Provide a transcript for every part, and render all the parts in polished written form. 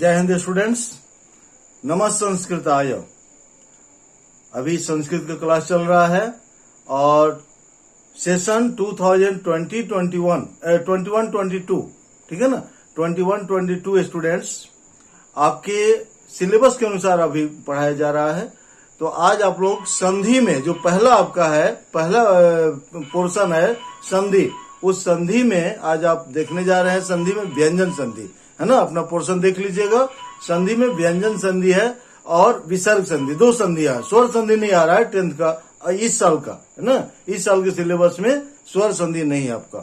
जय हिंद स्टूडेंट्स, नमस्ते संस्कृताय। अभी संस्कृत का क्लास चल रहा है और सेशन 2020-21-22 ठीक है ना। 21-22 स्टूडेंट्स आपके सिलेबस के अनुसार अभी पढ़ाया जा रहा है। तो आज आप लोग संधि में जो पहला आपका है, पहला पोर्शन है संधि, उस संधि में आज आप देखने जा रहे हैं। संधि में व्यंजन संधि है ना, अपना पोर्शन देख लीजिएगा। संधि में व्यंजन संधि है और विसर्ग संधि, दो संधियां है। स्वर संधि नहीं आ रहा है 10th का, इस साल का है ना। इस साल के सिलेबस में स्वर संधि नहीं है आपका।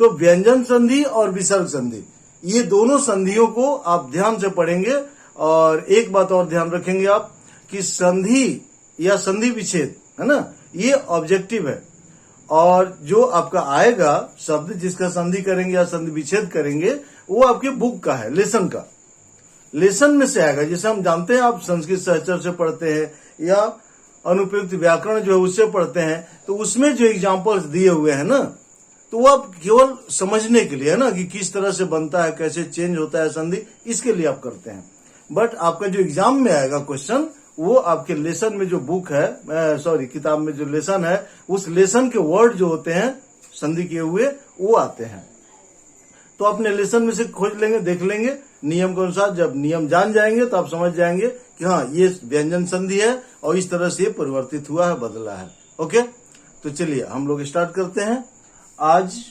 तो व्यंजन संधि और विसर्ग संधि, ये दोनों संधियों को आप ध्यान से पढ़ेंगे। और एक बात और ध्यान रखेंगे आप कि संधि या संधि विच्छेद है ना, ये ऑब्जेक्टिव है। और जो आपका आएगा शब्द जिसका संधि करेंगे या संधि विच्छेद करेंगे, वो आपके बुक का है, लेसन का, लेसन में से आएगा। जैसे हम जानते हैं, आप संस्कृत सहचर से पढ़ते हैं या अनुप्रयुक्त व्याकरण जो है उससे पढ़ते हैं, तो उसमें जो एग्जाम्पल्स दिए हुए हैं ना, तो वो आप केवल समझने के लिए है ना कि किस तरह से बनता है, कैसे चेंज होता है संधि, इसके लिए आप करते हैं। बट आपका जो एग्जाम में आएगा क्वेश्चन, वो आपके लेसन में जो बुक है, सॉरी किताब में जो लेसन है, उस लेसन के वर्ड जो होते हैं संधि किए हुए, वो आते हैं। तो अपने लेसन में से खोज लेंगे, देख लेंगे नियम के अनुसार। जब नियम जान जाएंगे तो आप समझ जाएंगे कि हाँ, ये व्यंजन संधि है और इस तरह से परिवर्तित हुआ है, बदला है। ओके, तो चलिए हम लोग स्टार्ट करते हैं। आज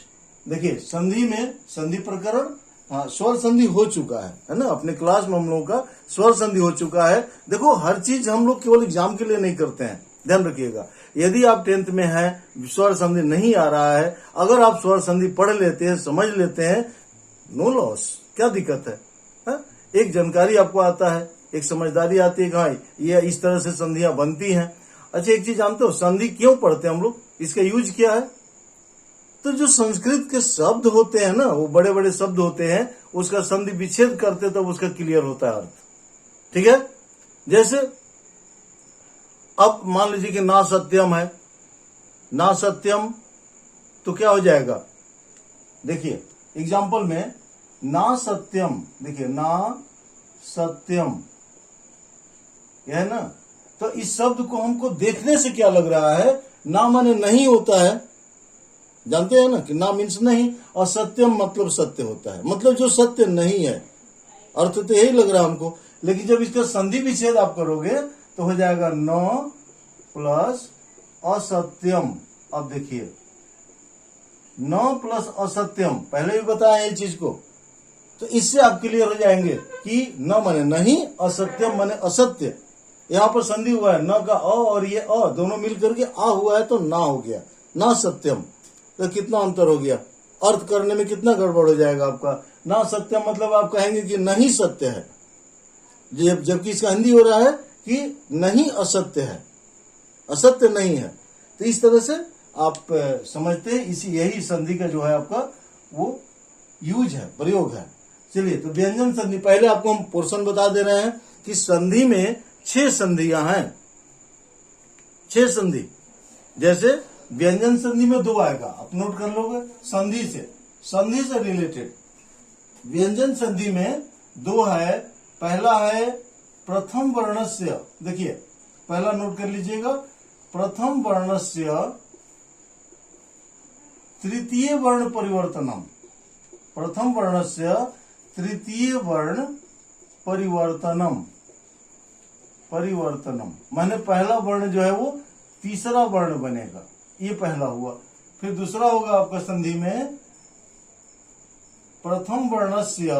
देखिए संधि में संधि प्रकरण, हाँ, स्वर संधि हो चुका है ना। अपने क्लास में हम लोगों का स्वर संधि हो चुका है। देखो, हर चीज हम लोग केवल एग्जाम के लिए नहीं करते हैं, ध्यान रखिएगा। यदि आप 10th में हैं, स्वर संधि नहीं आ रहा है, अगर आप स्वर संधि पढ़ लेते हैं, समझ लेते हैं, नो लॉस, क्या दिक्कत है, हा? एक जानकारी आपको आता है, एक समझदारी आती है कि हाँ, ये इस तरह से संधियां बनती हैं। अच्छा, एक चीज जानते हो, संधि क्यों पढ़ते हैं हम लोग, इसका यूज क्या है? तो जो संस्कृत के शब्द होते हैं ना, वो बड़े बड़े शब्द होते हैं, उसका संधि विच्छेद करते तब उसका क्लियर होता है अर्थ। ठीक है, जैसे अब मान लीजिए कि ना सत्यम है, ना सत्यम, तो क्या हो जाएगा? देखिए एग्जाम्पल में ना सत्यम, देखिए ना सत्यम, यह है ना। तो इस शब्द को हमको देखने से क्या लग रहा है? ना माने नहीं होता है, जानते हैं ना कि ना मीन्स नहीं, और सत्यम मतलब सत्य होता है, मतलब जो सत्य नहीं है। अर्थ तो यही लग रहा है हमको। लेकिन जब इसका संधि विच्छेद आप करोगे तो हो जाएगा न प्लस असत्यम। अब देखिए न प्लस असत्यम, पहले भी बताया ये चीज को, तो इससे आप क्लियर हो जाएंगे कि न माने नहीं, असत्यम माने असत्य। यहाँ पर संधि हुआ है, न का अ और ये अ दोनों मिल करके आ हुआ है, तो ना हो गया, ना सत्यम। तो कितना अंतर हो गया, अर्थ करने में कितना गड़बड़ हो जाएगा आपका। ना सत्यम मतलब आप कहेंगे कि नहीं सत्य है, जबकि इसका हिंदी हो रहा है कि नहीं असत्य है, असत्य नहीं है। तो इस तरह से आप समझते हैं, इसी यही संधि का जो है आपका वो यूज है, प्रयोग है। चलिए, तो व्यंजन संधि, पहले आपको हम पोर्शन बता दे रहे हैं कि संधि में 6 संधियां हैं, 6 संधि। जैसे व्यंजन संधि में 2 आएगा, आप नोट कर लोगे। संधि से रिलेटेड व्यंजन संधि में 2 है। पहला है प्रथम वर्णस्य, देखिए पहला नोट कर लीजिएगा, प्रथम वर्णस्य तृतीय वर्ण परिवर्तनम। प्रथम वर्णस्य तृतीय वर्ण परिवर्तनम, परिवर्तनम माने पहला वर्ण जो है वो तीसरा वर्ण बनेगा, ये पहला हुआ। फिर दूसरा होगा आपका संधि में प्रथम वर्णस्य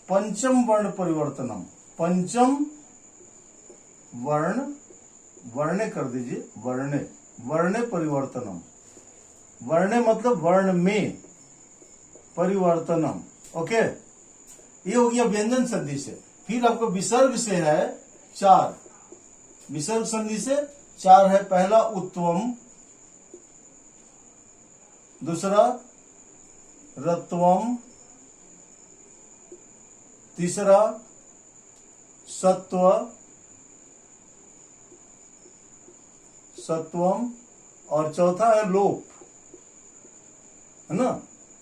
पंचम वर्ण परिवर्तनम। पंचम वर्ण, वर्णे कर दीजिए, वर्णे परिवर्तनम। वर्णे मतलब वर्ण में, परिवर्तनम। ओके, ये हो गया व्यंजन संधि से। फिर आपको विसर्ग से है 4, विसर्ग संधि से 4 है। पहला उत्वम, दूसरा रत्वम, तीसरा सत्वम, और चौथा है लोप, है ना।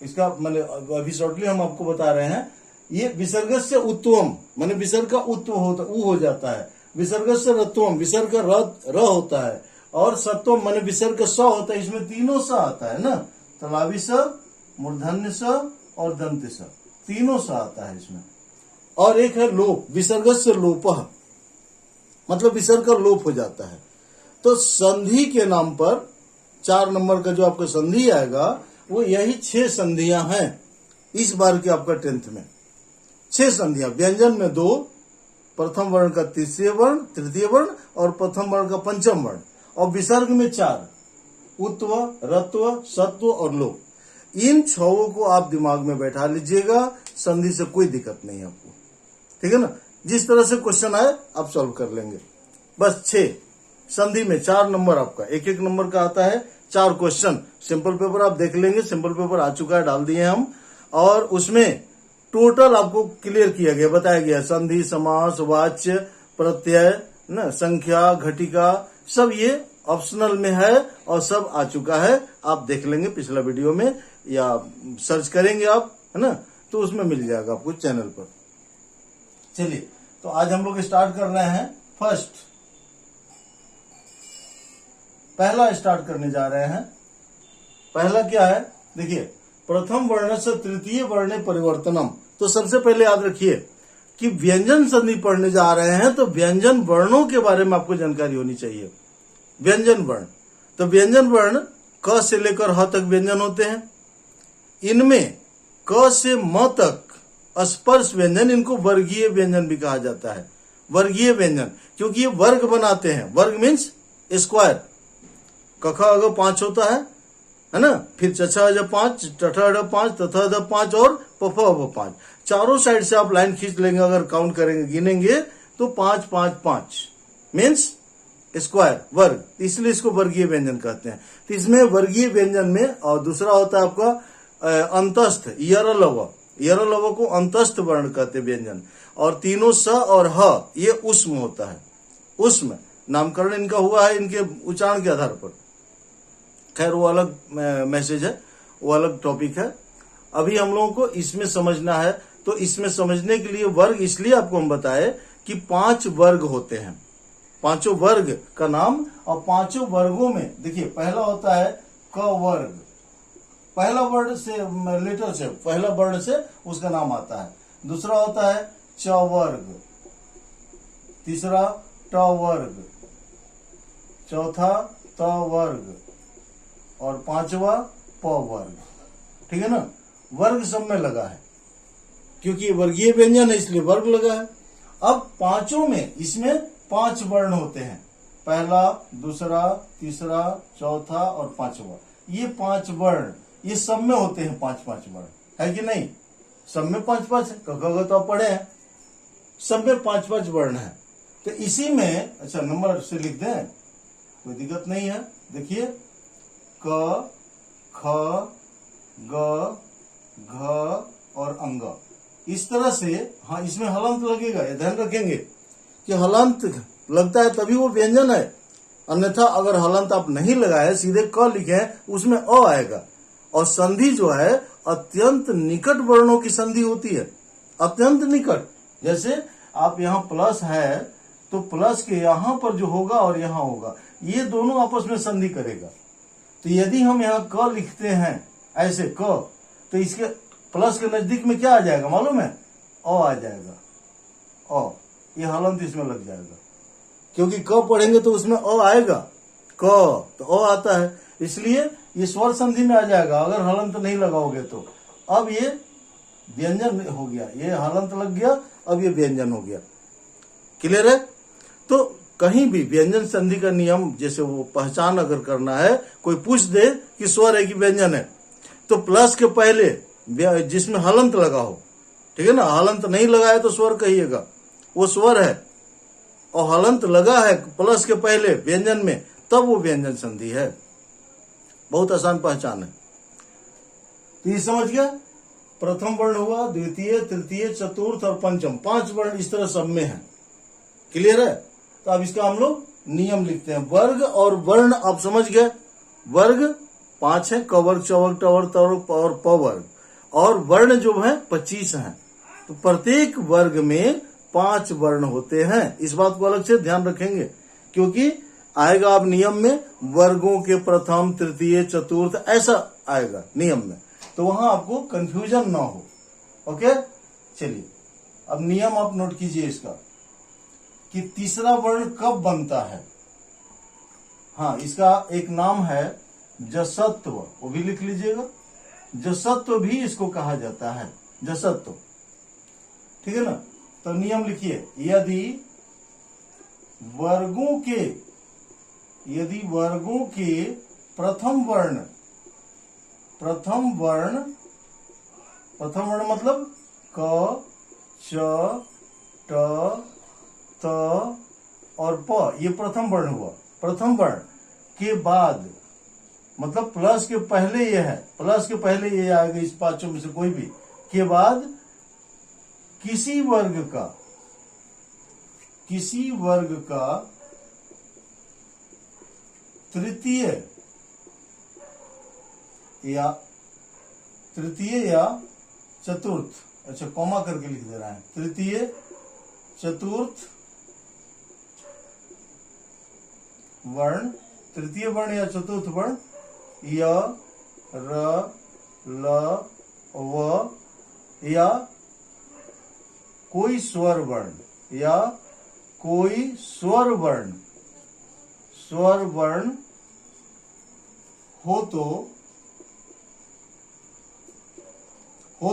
इसका मतलब अभी शॉर्टली हम आपको बता रहे हैं। ये विसर्ग से उत्तम माने विसर्ग का उत्व होता उ हो जाता है, विसर्ग से रत्वम विसर्ग का र होता है, और सत्वम माने विसर्ग का स होता है। इसमें तीनों स आता है ना, तलावी स, मूर्धन्य स और दंत स, तीनों स आता है इसमें। और एक है लोप, विसर्ग से लोपः मतलब विसर्ग का लोप हो जाता है। तो संधि के नाम पर 4 नंबर का जो आपका संधि आएगा वो यही 6 संधियां हैं इस बार के आपका 10th में। 6 संधियां, व्यंजन में 2, प्रथम वर्ण का तीसरे वर्ण, तृतीय वर्ण और प्रथम वर्ण का पंचम वर्ण, और विसर्ग में 4, उत्व, रत्व, सत्व और लोप। इन 6 को आप दिमाग में बैठा लीजिएगा, संधि से कोई दिक्कत नहीं आपको, ठीक है ना। जिस तरह से क्वेश्चन आए आप सॉल्व कर लेंगे। बस 6 संधि में 4 नंबर आपका, एक एक नंबर का आता है 4 क्वेश्चन। सिंपल पेपर आप देख लेंगे, सिंपल पेपर आ चुका है, डाल दिए हम, और उसमें टोटल आपको क्लियर किया गया, बताया गया संधि, समास, वाच्य, प्रत्यय, ना संख्या, घटिका, सब ये ऑप्शनल में है और सब आ चुका है। आप देख लेंगे पिछला वीडियो में या सर्च करेंगे आप, है ना, तो उसमें मिल जाएगा आपको चैनल पर। चलिए, तो आज हम लोग स्टार्ट कर रहे हैं फर्स्ट, पहला स्टार्ट करने जा रहे हैं। पहला क्या है, देखिए, प्रथम वर्ण से तृतीय वर्ण परिवर्तनम। तो सबसे पहले याद रखिए कि व्यंजन संधि पढ़ने जा रहे हैं तो व्यंजन वर्णों के बारे में आपको जानकारी होनी चाहिए। व्यंजन वर्ण, तो व्यंजन वर्ण क से लेकर ह तक व्यंजन होते हैं। इनमें क से म तक स्पर्श व्यंजन, इनको वर्गीय व्यंजन भी कहा जाता है। वर्गीय व्यंजन क्योंकि ये वर्ग बनाते हैं, वर्ग मीन्स स्क्वायर। कख अग 5 होता है ना, फिर चछा अज 5, टठा अड 5, तथा अद 5 और पफ अब 5। चारों साइड से आप लाइन खींच लेंगे, अगर काउंट करेंगे, गिनेंगे तो 5 5 5 मीन्स स्क्वायर, वर्ग, इसलिए इसको वर्गीय व्यंजन कहते हैं। तो इसमें वर्गीय व्यंजन में, और दूसरा होता है आपका अंतस्थ, यरलव, यरलव को अंतस्थ वर्ण कहते हैं व्यंजन। और तीनों स और ह ये उष्म होता है, उष्म नामकरण इनका हुआ है इनके उच्चारण के आधार पर। खैर वो अलग मैसेज है, वो अलग टॉपिक है। अभी हम लोगों को इसमें समझना है, तो इसमें समझने के लिए वर्ग इसलिए आपको हम बताए कि 5 वर्ग होते हैं, 5 वर्ग का नाम। और 5 वर्गों में देखिए, पहला होता है क वर्ग, पहला वर्ड से लेटर से, पहला वर्ड से उसका नाम आता है। दूसरा होता है च वर्ग, तीसरा ट वर्ग, चौथा त वर्ग और 5वां प वर्ग, ठीक है ना। वर्ग सब में लगा है क्योंकि ये वर्गीय व्यंजन है, इसलिए वर्ग लगा है। अब 5 में इसमें 5 वर्ण होते हैं, पहला, दूसरा, तीसरा, चौथा और 5वां। ये 5 वर्ण ये सब में होते हैं, 5 5 वर्ण, है कि नहीं। सब में 5 5 क तो आप पढ़े हैं, सब में 5 5 वर्ण है। तो इसी में, अच्छा नंबर से लिख दें, कोई दिक्कत नहीं है। देखिए, क, ख, ग, घ और अंग, इस तरह से। हाँ, इसमें हलंत लगेगा, ये ध्यान रखेंगे कि हलंत लगता है तभी वो व्यंजन है, अन्यथा अगर हलंत आप नहीं लगाए, सीधे क लिखे, उसमें अ आएगा। और संधि जो है अत्यंत निकट वर्णों की संधि होती है, अत्यंत निकट। जैसे आप यहाँ प्लस है तो प्लस के यहाँ पर जो होगा और यहाँ होगा, ये दोनों आपस में संधि करेगा। तो यदि हम यहाँ क लिखते हैं ऐसे क, तो इसके प्लस के नजदीक में क्या आ जाएगा मालूम है, अ आ जाएगा, अ, ये हलंत इसमें लग जाएगा क्योंकि क पढ़ेंगे तो उसमें अ आएगा, क तो अ आता है, इसलिए ये स्वर संधि में आ जाएगा अगर हलंत नहीं लगाओगे तो। अब ये व्यंजन हो गया, ये हलंत लग गया, अब ये व्यंजन हो गया। क्लियर है। तो कहीं भी व्यंजन संधि का नियम, जैसे वो पहचान अगर करना है, कोई पूछ दे कि स्वर है कि व्यंजन है, तो प्लस के पहले जिसमें हलंत लगा हो, ठीक है ना, हलंत नहीं लगा है तो स्वर कहिएगा, वो स्वर है। और हलंत लगा है प्लस के पहले व्यंजन में, तब वो व्यंजन संधि है। बहुत आसान पहचान है। तो ये समझ गया, प्रथम वर्ण हुआ, द्वितीय, तृतीय, चतुर्थ और पंचम, 5 वर्ण इस तरह सब में है। क्लियर है। तो अब इसका हम लोग नियम लिखते हैं। वर्ग और वर्ण आप समझ गए, वर्ग 5 है, क वर्ग, च वर्ग, ट वर्ग, त वर्ग और प वर्ग, और वर्ण जो है 25 हैं। तो प्रत्येक वर्ग में 5 वर्ण होते हैं। इस बात को अलग से ध्यान रखेंगे, क्योंकि आएगा अब नियम में वर्गों के प्रथम, तृतीय, चतुर्थ, ऐसा आएगा नियम में, तो वहां आपको कंफ्यूजन ना हो। ओके, चलिए अब नियम आप नोट कीजिए इसका, कि तीसरा वर्ण कब बनता है। हाँ, इसका एक नाम है जसत्व, वो भी लिख लीजिएगा। जसत्व भी इसको कहा जाता है, जसत्व, ठीक है ना। तो नियम लिखिए, यदि वर्गों के प्रथम वर्ण मतलब क, च, ट, त और प, ये प्रथम वर्ण हुआ। प्रथम वर्ण के बाद मतलब प्लस के पहले ये है, प्लस के पहले ये आएगा, इस पांचों में से कोई भी के बाद किसी वर्ग का तृतीय या चतुर्थ, अच्छा कॉमा करके लिख दे रहा है, तृतीय, चतुर्थ वर्ण, तृतीय वर्ण या चतुर्थ वर्ण, य, र, ल, व, या कोई स्वर वर्ण, स्वर वर्ण हो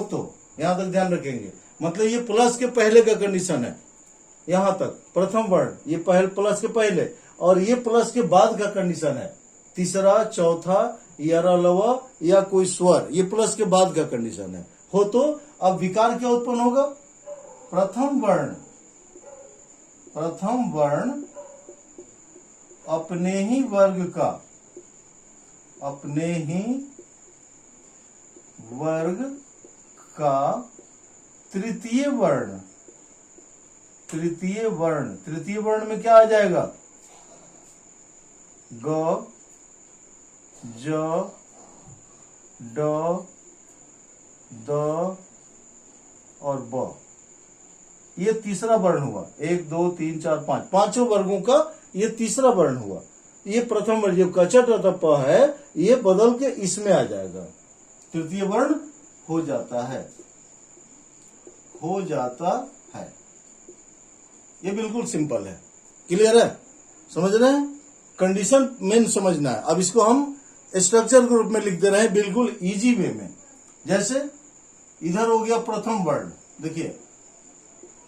तो यहां तक ध्यान रखेंगे। मतलब ये प्लस के पहले का कंडीशन है, यहां तक प्रथम वर्ण, ये प्लस के पहले, और ये प्लस के बाद का कंडीशन है, तीसरा, चौथा, यरलव या कोई स्वर, ये प्लस के बाद का कंडीशन है। हो तो अब विकार क्या उत्पन्न होगा, प्रथम वर्ण अपने ही वर्ग का तृतीय वर्ण में क्या आ जाएगा, ग, ज, ड, द और ब, ये तीसरा वर्ण हुआ। 1 2 3 4 5, पांचों वर्गों का ये तीसरा वर्ण हुआ। ये प्रथम वर्ण जो कचट अथवा प है, ये बदल के इसमें आ जाएगा, तृतीय वर्ण हो जाता है। ये बिल्कुल सिंपल है, क्लियर है, समझ रहे हैं। कंडीशन मेन समझना है। अब इसको हम स्ट्रक्चर के रूप में लिख दे रहे हैं, बिल्कुल इजी वे में। जैसे इधर हो गया प्रथम वर्ण, देखिए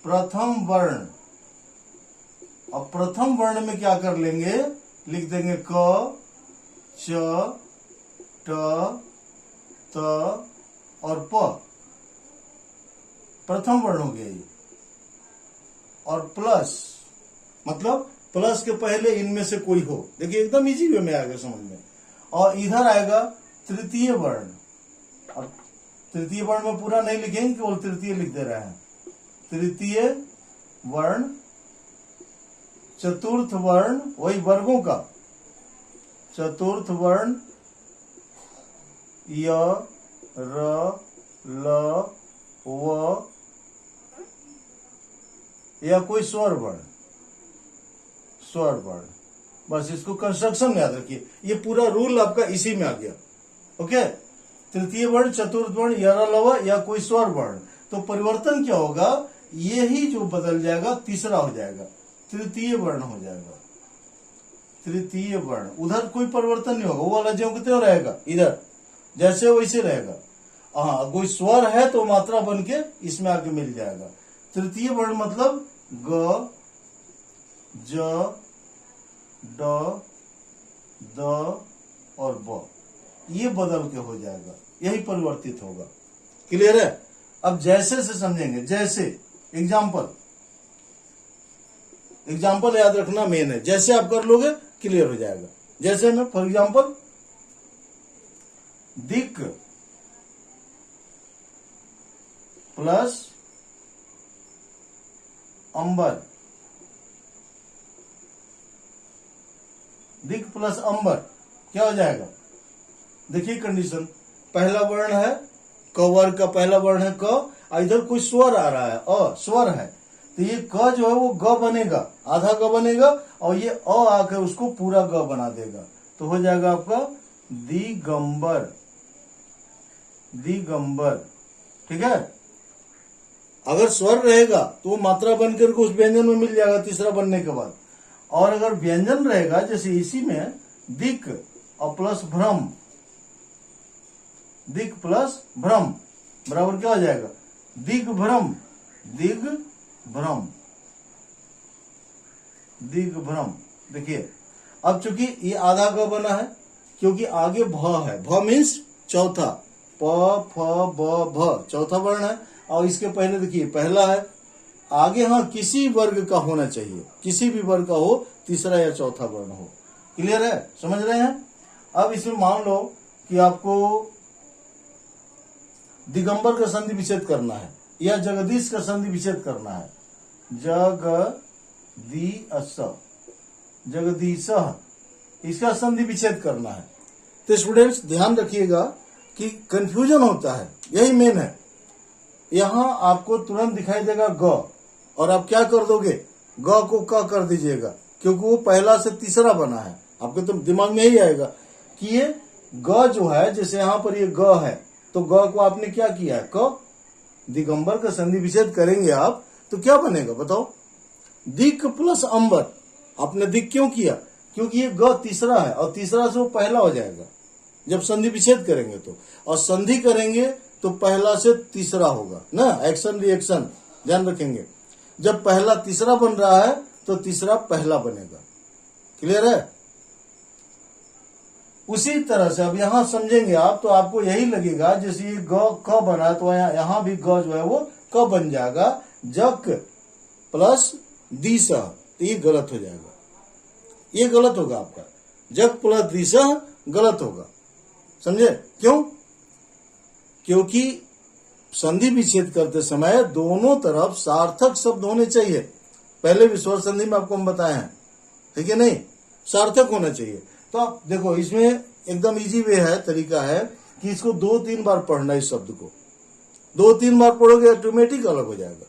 प्रथम वर्ण, अब प्रथम वर्ण में क्या कर लेंगे, लिख देंगे क, च, ट, त और प, प्रथम वर्ण हो गया ये। और प्लस मतलब प्लस के पहले इनमें से कोई हो, देखिए एकदम इजी वे में आएगा समझ में। और इधर आएगा तृतीय वर्ण, और तृतीय वर्ण में पूरा नहीं लिखेंगे, केवल तृतीय लिख दे रहे हैं। तृतीय वर्ण, चतुर्थ वर्ण, वही वर्गों का चतुर्थ वर्ण, य, र, ल, व या कोई स्वर वर्ण, बस इसको कंस्ट्रक्शन में याद रखिए। ये पूरा रूल आपका इसी में आ गया। ओके, तृतीय वर्ण, चतुर्थ वर्ण, यरलव या कोई स्वर वर्ण, तो परिवर्तन क्या होगा, ये ही जो बदल जाएगा तीसरा हो जाएगा, तृतीय वर्ण हो जाएगा। तृतीय वर्ण, उधर कोई परिवर्तन नहीं होगा, वो वाला ज्यों के त्यों रहेगा, इधर जैसे वैसे रहेगा। हाँ, कोई स्वर है तो मात्रा बन के इसमें आके मिल जाएगा। तृतीय वर्ण मतलब ग, ज, ड, द और ब, ये बदल के हो जाएगा, यही परिवर्तित होगा। क्लियर है। अब जैसे से समझेंगे, जैसे एग्जाम्पल याद रखना मेन है, जैसे आप कर लोगे क्लियर हो जाएगा। जैसे में फॉर एग्जाम्पल, दिक प्लस अंबर, दिक प्लस अंबर क्या हो जाएगा, देखिए कंडीशन, पहला वर्ण है क वर्ग का पहला वर्ण है क, और इधर कोई स्वर आ रहा है स्वर है, तो ये क जो है वो ग बनेगा, आधा ग बनेगा, और ये आकर उसको पूरा ग बना देगा, तो हो जाएगा आपका दिगंबर। दिगंबर, ठीक है। अगर स्वर रहेगा तो वो मात्रा बनकर के उस व्यंजन में मिल जाएगा तीसरा बनने के बाद, और अगर व्यंजन रहेगा जैसे इसी में दिक और प्लस भ्रम, दिक प्लस भ्रम बराबर क्या हो जाएगा, दिग्भ्रम। दिग्भ्रम, दिग्भ्रम। देखिए अब चूंकि ये आधा ग बना है, क्योंकि आगे भ है, भ मीन्स चौथा, प फ ब भ चौथा वर्ण है, और इसके पहले देखिए पहला है, आगे हाँ किसी वर्ग का होना चाहिए, किसी भी वर्ग का हो, तीसरा या चौथा वर्ण हो। क्लियर है, समझ रहे हैं। अब इसमें मान लो कि आपको दिगंबर का संधि विच्छेद करना है या जगदीश का संधि विच्छेद करना है, जगदीश, इसका संधि विच्छेद करना है। तो स्टूडेंट्स ध्यान रखिएगा कि कंफ्यूजन होता है, यही मेन है। यहां आपको तुरंत दिखाई देगा ग, और आप क्या कर दोगे, ग को क कर दीजिएगा, क्योंकि वो पहला से तीसरा बना है। आपके तो दिमाग में यही आएगा कि ये ग जो है, जैसे यहाँ पर ये ग है, तो ग को आपने क्या किया है, क। दिगंबर का संधि विच्छेद करेंगे आप तो क्या बनेगा बताओ, दिक प्लस अंबर। आपने दिक क्यों किया, क्योंकि ये ग तीसरा है, और तीसरा से वो पहला हो जाएगा जब संधि विच्छेद करेंगे तो, और संधि करेंगे तो पहला से तीसरा होगा ना, एक्शन रिएक्शन ध्यान रखेंगे। जब पहला तीसरा बन रहा है तो तीसरा पहला बनेगा। क्लियर है। उसी तरह से अब यहां समझेंगे आप, तो आपको यही लगेगा जैसे ये ग क बना, तो यहां भी ग जो है वो क बन जाएगा, जक प्लस दिश, तो ये गलत हो जाएगा, ये गलत होगा आपका, जक प्लस दिश गलत होगा। समझे क्यों, क्योंकि संधि विच्छेद करते समय दोनों तरफ सार्थक शब्द होने चाहिए। पहले भी स्वर संधि में आपको हम बताए हैं, ठीक है नहीं, सार्थक होना चाहिए। तो आप देखो इसमें एकदम इजी वे है, तरीका है कि इसको 2-3 बार पढ़ना, इस शब्द को 2-3 बार पढ़ोगे ऑटोमेटिक अलग हो जाएगा।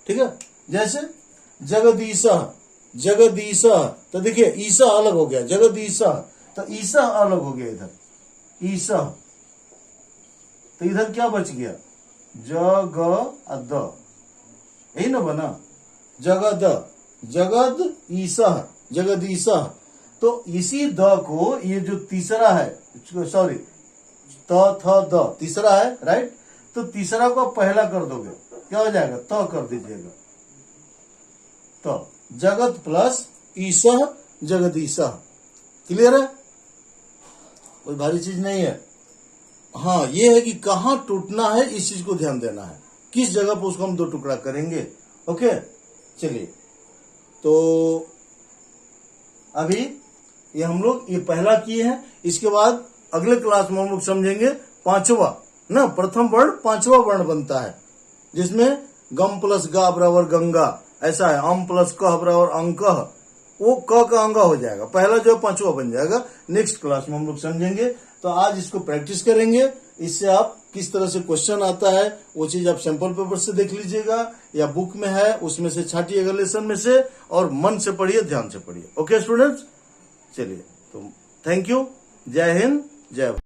ठीक है, जैसे जगदीश, जगदीश, तो देखिए ईसा अलग हो गया, जगदीश, तो ईसा अलग हो गया, इधर ईसा, तो इधर क्या बच गया, जगद, यही ना बना, जगद, जगद ईसा, जगदीशा। तो इसी द को, ये जो तीसरा है, सॉरी त थ द तीसरा है, राइट, तो तीसरा को आप पहला कर दोगे, क्या हो जाएगा, त कर दीजिएगा, तो जगत प्लस ईसा, जगदीशा। क्लियर है, कोई भारी चीज नहीं है। हाँ, ये है कि कहाँ टूटना है, इस चीज को ध्यान देना है, किस जगह पर उसको हम 2 टुकड़ा करेंगे। ओके, चलिए, तो अभी ये हम लोग ये पहला किए हैं, इसके बाद अगले क्लास में हम लोग समझेंगे पांचवा ना, प्रथम वर्ण पांचवा वर्ण बनता है, जिसमें गम प्लस गा बराबर गंगा, ऐसा है, अम प्लस कह बराबर अंक, वो क का अंगा हो जाएगा, पहला जो है पांचवा बन जाएगा। नेक्स्ट क्लास में हम लोग समझेंगे। तो आज इसको प्रैक्टिस करेंगे, इससे आप किस तरह से क्वेश्चन आता है वो चीज आप सैंपल पेपर से देख लीजिएगा, या बुक में है उसमें से छाटिएगा लेसन में से, और मन से पढ़िए, ध्यान से पढ़िए। ओके स्टूडेंट्स, चलिए, तो थैंक यू, जय हिंद, जय भारत।